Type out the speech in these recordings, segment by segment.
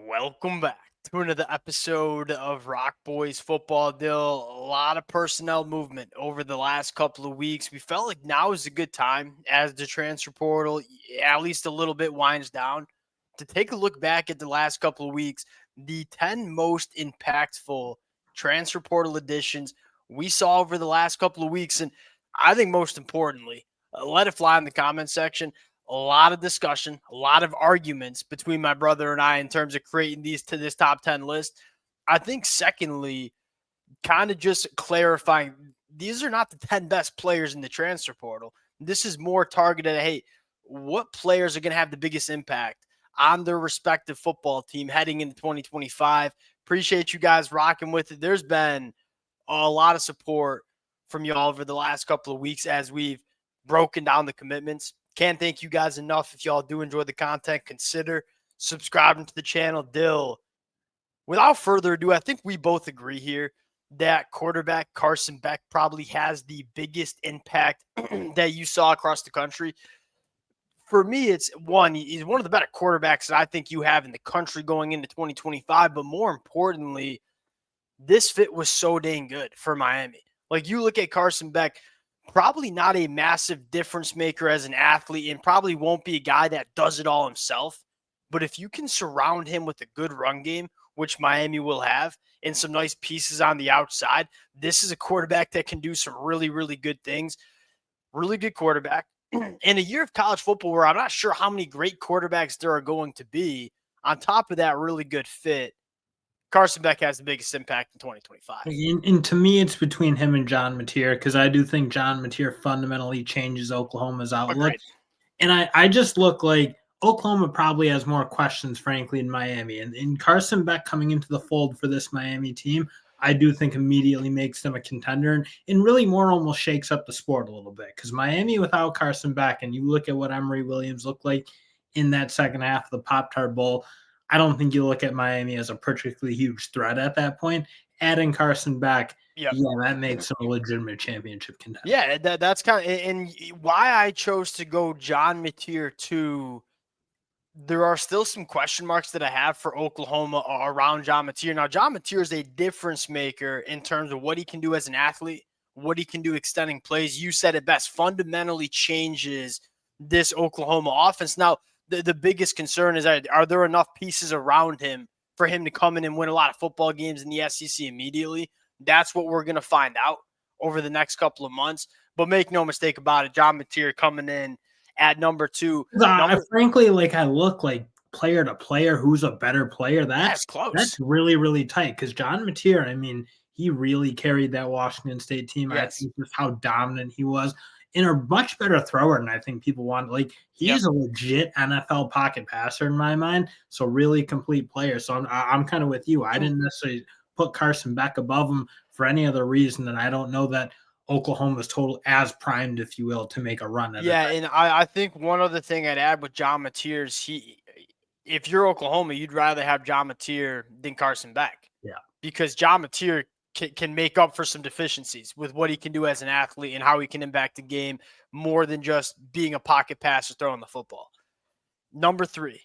Welcome back to another episode of Rock Boys Football Deal. A lot of personnel movement over the last couple of weeks. We felt like now is a good time as the transfer portal, at least a little bit, winds down, to take a look back at the last couple of weeks, the 10 most impactful transfer portal additions we saw over the last couple of weeks. And I think most importantly, let it fly in the comment section. A lot of discussion, a lot of arguments between my brother and I in terms of creating these to this top 10 list. I think secondly, kind of just clarifying these are not the 10 best players in the transfer portal. This is more targeted at, hey, what players are going to have the biggest impact on their respective football team heading into 2025. Appreciate you guys rocking with it. There's been a lot of support from y'all over the last couple of weeks as we've broken down the commitments. Can't thank you guys enough. If y'all do enjoy the content, consider subscribing to the channel. Dill, without further ado, I think we both agree here that quarterback Carson Beck probably has the biggest impact that you saw across the country. For me, it's one, he's one of the better quarterbacks that I think you have in the country going into 2025. But more importantly, this fit was so dang good for Miami. Like, you look at Carson Beck, probably not a massive difference maker as an athlete and probably won't be a guy that does it all himself. But if you can surround him with a good run game, which Miami will have, and some nice pieces on the outside, this is a quarterback that can do some really, really good things. Really good quarterback. In a year of college football where I'm not sure how many great quarterbacks there are going to be, on top of that really good fit, Carson Beck has the biggest impact in 2025. And to me, it's between him and John Mateer, because I do think John Mateer fundamentally changes Oklahoma's outlook. Agreed. And I just look like Oklahoma probably has more questions, frankly, in Miami. And Carson Beck coming into the fold for this Miami team, I do think immediately makes them a contender and really more almost shakes up the sport a little bit. Because Miami without Carson Beck, and you look at what Emory Williams looked like in that second half of the Pop-Tart Bowl, I don't think you look at Miami as a particularly huge threat at that point. Adding Carson Beck, yeah, that makes them a legitimate championship contender. Yeah, that's kind of, and why I chose to go John Mateer too. There are still some question marks that I have for Oklahoma around John Mateer. Now, John Mateer is a difference maker in terms of what he can do as an athlete, what he can do extending plays. You said it best, fundamentally changes this Oklahoma offense. Now, the biggest concern is, are there enough pieces around him for him to come in and win a lot of football games in the SEC immediately? That's what we're going to find out over the next couple of months. But make no mistake about it, John Mateer coming in at number 2. Frankly, like I look like player to player, who's a better player. That's close. That's really, really tight because John Mateer, I mean, he really carried that Washington State team. Yes. I think just how dominant he was. And a much better thrower than I think people want. Like, he's a legit NFL pocket passer in my mind. So really complete player. So I'm kind of with you. I didn't necessarily put Carson Beck above him for any other reason. And I don't know that Oklahoma's total as primed, if you will, to make a run at it. Yeah, and I think one other thing I'd add with John Mateer is if you're Oklahoma, you'd rather have John Mateer than Carson Beck. Yeah. Because John Mateer can make up for some deficiencies with what he can do as an athlete and how he can impact the game more than just being a pocket passer throwing the football. Number 3,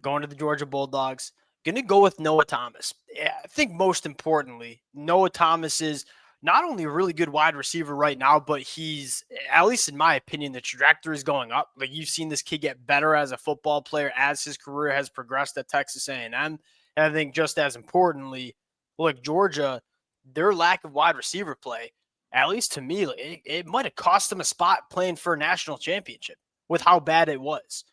going to the Georgia Bulldogs. Going to go with Noah Thomas. I think most importantly, Noah Thomas is not only a really good wide receiver right now, but he's, at least in my opinion, the trajectory is going up. Like, you've seen this kid get better as a football player as his career has progressed at Texas A&M. And I think just as importantly, look, Georgia, their lack of wide receiver play, at least to me, it might have cost them a spot playing for a national championship with how bad it was.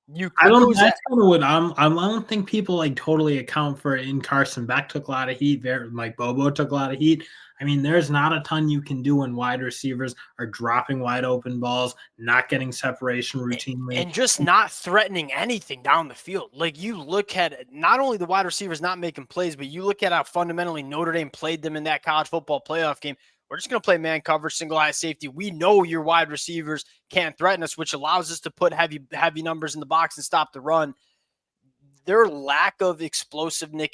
I don't. That's kind of what I don't think people like totally account for it. In Carson Beck took a lot of heat. Mike Bobo took a lot of heat. I mean, there's not a ton you can do when wide receivers are dropping wide open balls, not getting separation routinely, and just not threatening anything down the field. Like, you look at not only the wide receivers not making plays, but you look at how fundamentally Notre Dame played them in that college football playoff game. We're just going to play man coverage, single high safety. We know your wide receivers can't threaten us, which allows us to put heavy numbers in the box and stop the run. Their lack of explosiveness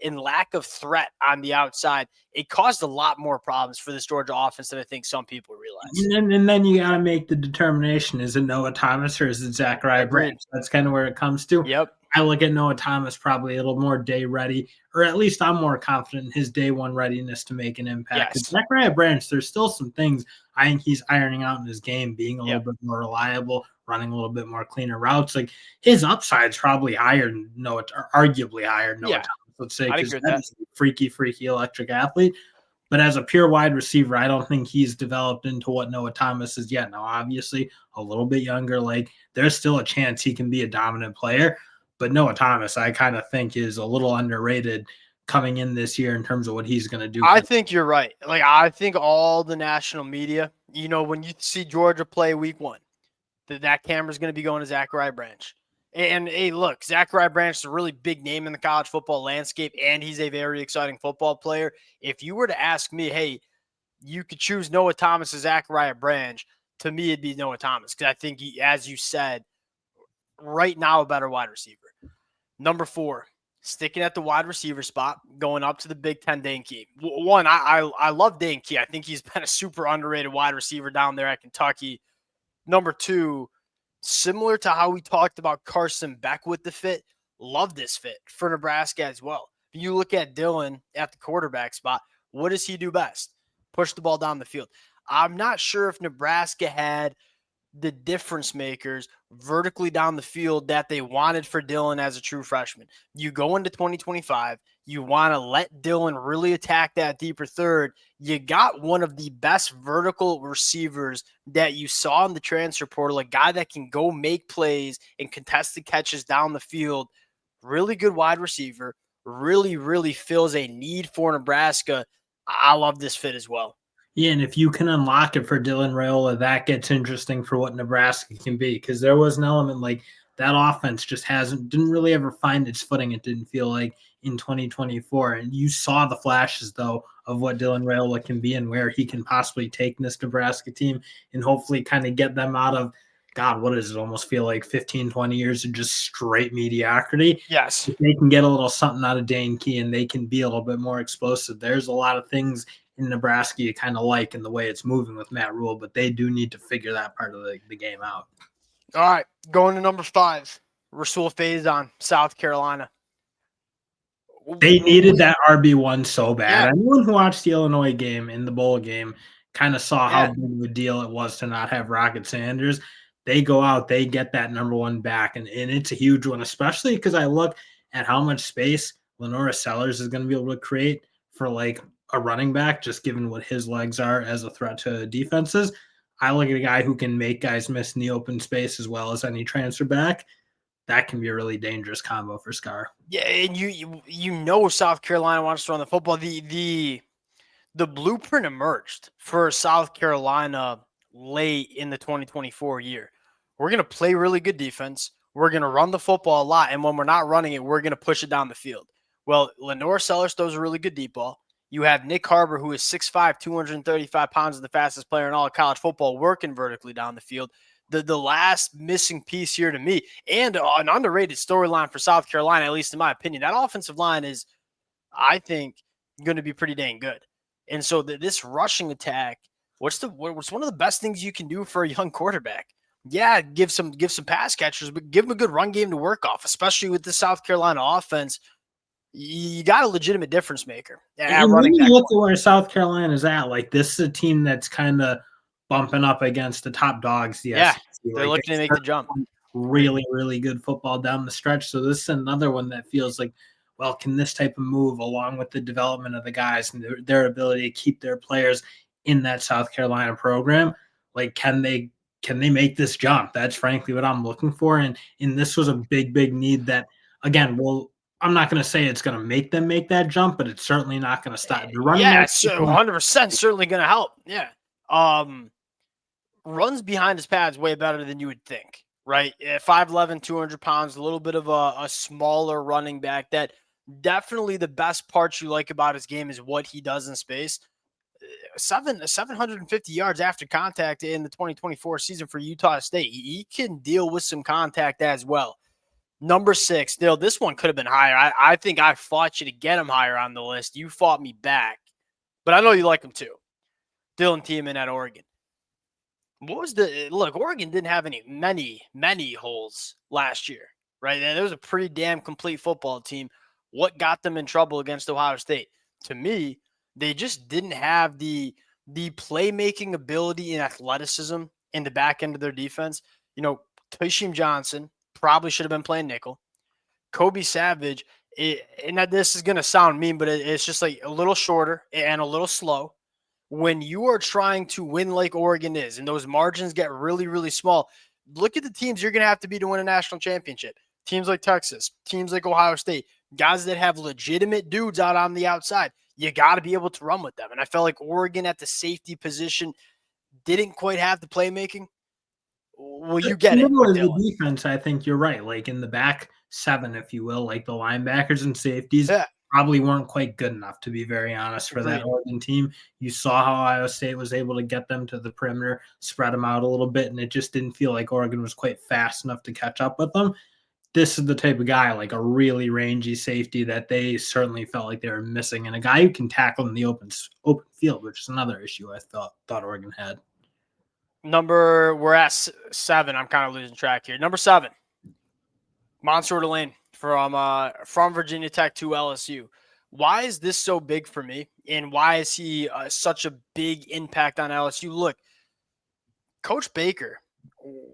and lack of threat on the outside, it caused a lot more problems for this Georgia offense than I think some people realize. And then you got to make the determination: is it Noah Thomas or is it Zachariah Branch? That's kind of where it comes to. Yep. I look at Noah Thomas probably a little more day ready, or at least I'm more confident in his day one readiness to make an impact. Because Yes. Zachariah Branch, there's still some things I think he's ironing out in his game, being a little Yep. bit more reliable, running a little bit more cleaner routes. Like his upside's probably higher than Noah, or arguably higher than Noah Yeah. Thomas, let's say, I'd because agree with that that. is a freaky, freaky electric athlete. But as a pure wide receiver, I don't think he's developed into what Noah Thomas is yet. Now, obviously, a little bit younger, like there's still a chance he can be a dominant player. But Noah Thomas, I kind of think is a little underrated coming in this year in terms of what he's going to do. I think you're right. Like, I think all the national media, when you see Georgia play week 1, that camera's going to be going to Zachariah Branch. And hey, look, Zachariah Branch is a really big name in the college football landscape, and he's a very exciting football player. If you were to ask me, hey, you could choose Noah Thomas or Zachariah Branch, to me, it'd be Noah Thomas because I think he, as you said, right now a better wide receiver. Number 4, sticking at the wide receiver spot, going up to the Big Ten, Dane Key. One, I love Dane Key. I think he's been a super underrated wide receiver down there at Kentucky. Number 2, similar to how we talked about Carson Beck with the fit, love this fit for Nebraska as well. If you look at Dylan at the quarterback spot, what does he do best? Push the ball down the field. I'm not sure if Nebraska had the difference makers vertically down the field that they wanted for Dylan as a true freshman. You go into 2025, you want to let Dylan really attack that deeper third. You got one of the best vertical receivers that you saw in the transfer portal, a guy that can go make plays and contested catches down the field. Really good wide receiver, really, really fills a need for Nebraska. I love this fit as well. Yeah, and if you can unlock it for Dylan Raiola, that gets interesting for what Nebraska can be. Because there was an element like that offense just didn't really ever find its footing. It didn't feel like in 2024, and you saw the flashes though of what Dylan Raiola can be and where he can possibly take this Nebraska team, and hopefully kind of get them out of God. What does it almost feel like 15, 20 years of just straight mediocrity? Yes. If they can get a little something out of Dane Key and they can be a little bit more explosive, there's a lot of things in Nebraska you kind of like in the way it's moving with Matt Rule, but they do need to figure that part of the game out. All right, going to number 5, Rasul Faison, South Carolina. They needed that RB1 so bad. Yeah, Anyone who watched the Illinois game in the bowl game kind of saw how yeah, big of a deal it was to not have Rocket Sanders. They go out, they get that number 1 back, and it's a huge one, especially because I look at how much space Lenora Sellers is going to be able to create for like a running back, just given what his legs are as a threat to defenses. I look at a guy who can make guys miss in the open space as well as any transfer back. That can be a really dangerous combo for Scar. yeah. And you South Carolina wants to run the football. The blueprint emerged for South Carolina late in the 2024 year. We're going to play really good defense. We're going to run the football a lot. And when we're not running it, we're going to push it down the field. Well, Lenore Sellers throws a really good deep ball. You have Nick Harbor, who is 6'5", 235 pounds, the fastest player in all of college football, working vertically down the field. The last missing piece here to me, and an underrated storyline for South Carolina, at least in my opinion, that offensive line is, I think, going to be pretty dang good. And so this rushing attack, what's one of the best things you can do for a young quarterback? Yeah, give some pass catchers, but give them a good run game to work off, especially with the South Carolina offense. You got a legitimate difference maker at And when running you back. look at where South Carolina is at, like this is a team that's kind of bumping up against the top dogs, the Yeah, SEC. they're Like looking to they make the jump. really, really good football down the stretch. So this is another one that feels like, well, can this type of move, along with the development of the guys and their ability to keep their players in that South Carolina program, like can they make this jump? That's frankly what I'm looking for. And this was a big, big need that again, I'm not going to say it's going to make them make that jump, but it's certainly not going to stop. The running Yeah, back, it's 100% certainly going to help. Yeah. Runs behind his pads way better than you would think, right? 5'11", 200 pounds, a little bit of a smaller running back. That definitely the best part you like about his game is what he does in space. 750 yards after contact in the 2024 season for Utah State. He can deal with some contact as well. Number 6, still, this one could have been higher. I think I fought you to get him higher on the list. You fought me back, but I know you like him too. Dylan Tiemann at Oregon. What was look? Oregon didn't have many holes last year, right? And it was a pretty damn complete football team. What got them in trouble against Ohio State? To me, they just didn't have the playmaking ability and athleticism in the back end of their defense. Tashim Johnson probably should have been playing nickel. Kobe Savage, and this is going to sound mean, but it's just like a little shorter and a little slow. When you are trying to win like Oregon is, and those margins get really, really small, look at the teams you're going to have to be to win a national championship. Teams like Texas, teams like Ohio State, guys that have legitimate dudes out on the outside. You got to be able to run with them. And I felt like Oregon at the safety position didn't quite have the playmaking. Well, you get it. Middle of the defense, I think you're right. Like in the back seven, if you will, like the linebackers and safeties probably weren't quite good enough, to be very honest, for that Oregon team. You saw how Ohio State was able to get them to the perimeter, spread them out a little bit, and it just didn't feel like Oregon was quite fast enough to catch up with them. This is the type of guy, like a really rangy safety, that they certainly felt like they were missing, and a guy who can tackle in the open field, which is another issue I thought Oregon had. We're at 7. I'm kind of losing track here. Number 7, Mansour Delane from Virginia Tech to LSU. Why is this so big for me, and why is he such a big impact on LSU? Look, Coach Baker,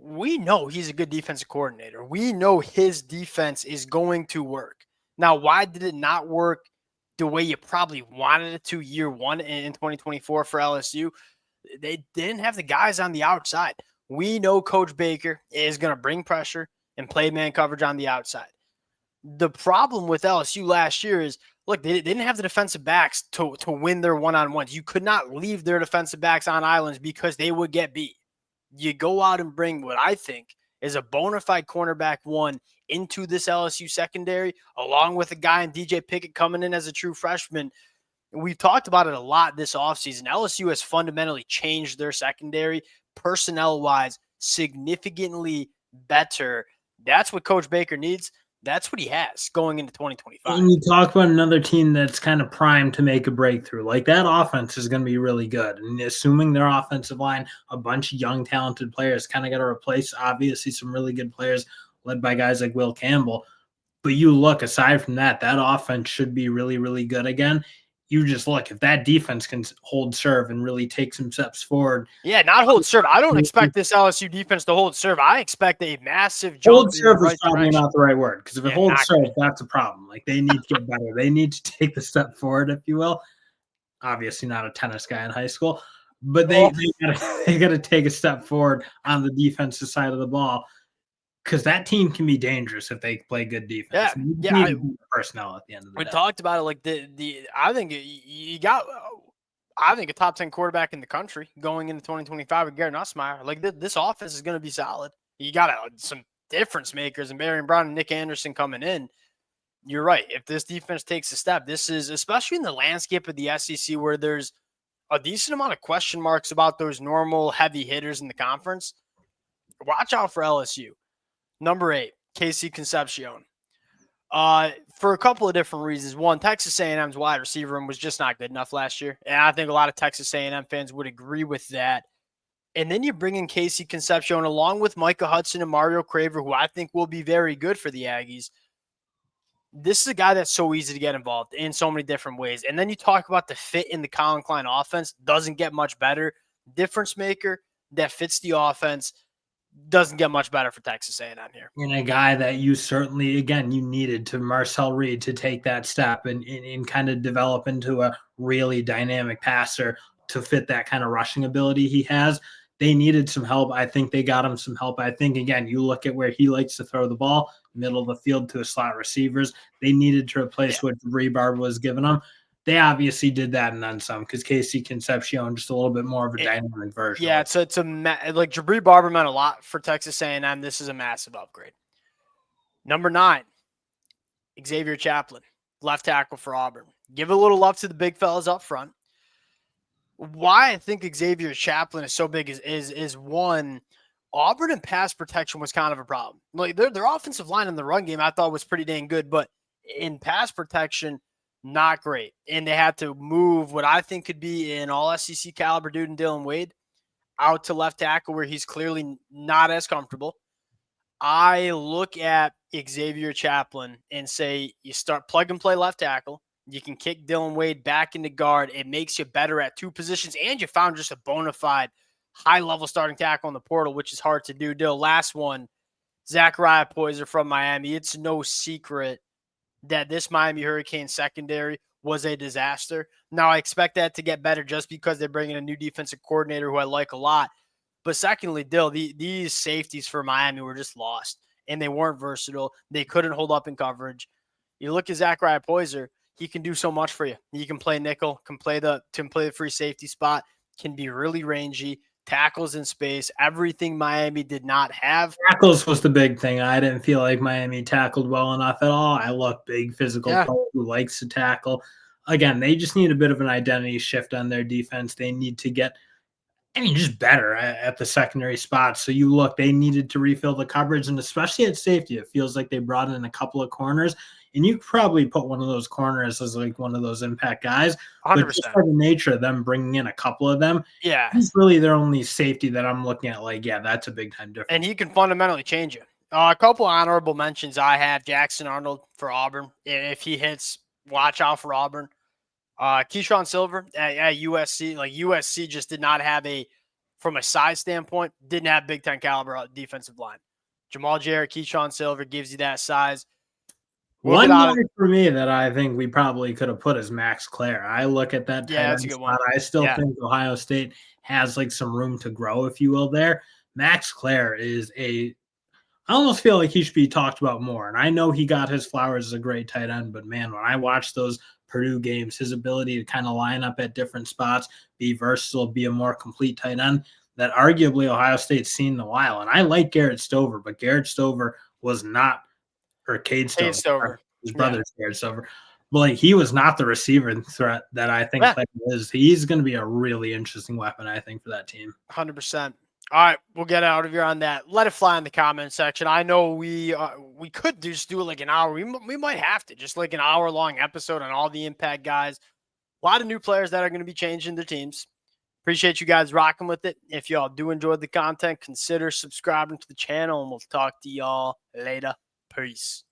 we know he's a good defensive coordinator. We know his defense is going to work. Now, why did it not work the way you probably wanted it to year one in 2024 for LSU? They didn't have the guys on the outside. We know Coach Baker is going to bring pressure and play man coverage on the outside. The problem with LSU last year is, look, they didn't have the defensive backs to win their one-on-ones. You could not leave their defensive backs on islands because they would get beat. You go out and bring what I think is a bona fide cornerback one into this LSU secondary, along with a guy in DJ Pickett coming in as a true freshman. We've talked about it a lot this offseason. LSU has fundamentally changed their secondary, personnel-wise, significantly better. That's what Coach Baker needs. That's what he has going into 2025. And you talk about another team that's kind of primed to make a breakthrough. Like, that offense is going to be really good. And assuming their offensive line, a bunch of young, talented players, kind of got to replace, obviously, some really good players led by guys like Will Campbell. But you look, aside from that, that offense should be really, really good again. You just look, if that defense can hold serve and really take some steps forward. Yeah, not hold serve. I don't expect this LSU defense to hold serve. I expect a massive jump. Hold serve is probably not the right word, because if it holds serve, that's a problem. Like, they need to get better. They need to take the step forward, if you will. Obviously not a tennis guy in high school, but they got to take a step forward on the defensive side of the ball, because that team can be dangerous if they play good defense. Yeah. Personnel at the end of the day. We talked about it. Like I think you got, I think, a top 10 quarterback in the country going into 2025 with Garrett Nussmeier. Like, this offense is going to be solid. You got some difference makers, and Marion Brown and Nick Anderson coming in. You're right. If this defense takes a step, this is, especially in the landscape of the SEC, where there's a decent amount of question marks about those normal heavy hitters in the conference. Watch out for LSU. Number 8, Casey Concepcion. For a couple of different reasons. One, Texas A&M's wide receiver room was just not good enough last year, and I think a lot of Texas A&M fans would agree with that. And then you bring in Casey Concepcion along with Micah Hudson and Mario Craver, who I think will be very good for the Aggies. This is a guy that's so easy to get involved in so many different ways. And then you talk about the fit in the Colin Klein offense. Doesn't get much better. Difference maker that fits the offense. Doesn't get much better for Texas A&M here. And a guy that you certainly, again, you needed to Marcel Reed to take that step and kind of develop into a really dynamic passer to fit that kind of rushing ability he has. They needed some help. I think they got him some help. I think, again, you look at where he likes to throw the ball, middle of the field to his slot receivers. They needed to replace what Rebar was giving them. They obviously did that and then some, because Casey Concepcion just a little bit more of a dynamic version. Yeah, it's like Jabri Barber meant a lot for Texas A&M. This is a massive upgrade. Number 9, Xavier Chaplin, left tackle for Auburn. Give a little love to the big fellas up front. Why I think Xavier Chaplin is so big is one, Auburn in pass protection was kind of a problem. Like, their offensive line in the run game I thought was pretty dang good, but in pass protection, not great. And they had to move what I think could be an all SEC caliber dude in Dylan Wade out to left tackle, where he's clearly not as comfortable. I look at Xavier Chaplin and say you start plug and play left tackle. You can kick Dylan Wade back into guard. It makes you better at two positions, and you found just a bona fide high-level starting tackle in the portal, which is hard to do. Dill, last one, Zachariah Poyser from Miami. It's no secret that this Miami Hurricanes secondary was a disaster. Now, I expect that to get better just because they're bringing a new defensive coordinator who I like a lot. But secondly, Dill, these safeties for Miami were just lost, and they weren't versatile. They couldn't hold up in coverage. You look at Zachariah Poyser, he can do so much for you. He can play nickel, can play the free safety spot, can be really rangy, tackles in space, everything Miami did not have. Tackles was the big thing. I didn't feel like Miami tackled well enough at all. I love big physical player who likes to tackle. Again, they just need a bit of an identity shift on their defense. They need to get, just better at the secondary spots. So you look, they needed to refill the coverage, and especially at safety, it feels like they brought in a couple of corners. And you probably put one of those corners as like one of those impact guys, but 100%. just by the nature of them bringing in a couple of them, Yeah, he's really their only safety that I'm looking at. Like, yeah, that's a big time difference. And he can fundamentally change it. A couple honorable mentions I have: Jackson Arnold for Auburn. If he hits, watch out for Auburn. Keyshawn Silver at USC. Like USC just did not have from a size standpoint, didn't have Big Ten caliber defensive line. Jamal Jarrett, Keyshawn Silver gives you that size. One guy for me that I think we probably could have put is Max Clare. I look at that tight end spot. I still think Ohio State has like some room to grow, if you will, there. Max Clare is I almost feel like he should be talked about more. And I know he got his flowers as a great tight end, but man, when I watch those Purdue games, his ability to kind of line up at different spots, be versatile, be a more complete tight end that arguably Ohio State's seen in a while. And I like Garrett Stover, but Garrett Stover was not, or Cade Stover, his brother's Garrett Stover. But like, he was not the receiver threat that I think Clay is. He's going to be a really interesting weapon, I think, for that team. 100%. All right, we'll get out of here on that. Let it fly in the comment section. I know we could just do like an hour. We might have to just like an hour-long episode on all the impact guys. A lot of new players that are going to be changing their teams. Appreciate you guys rocking with it. If y'all do enjoy the content, consider subscribing to the channel, and we'll talk to y'all later. Peace.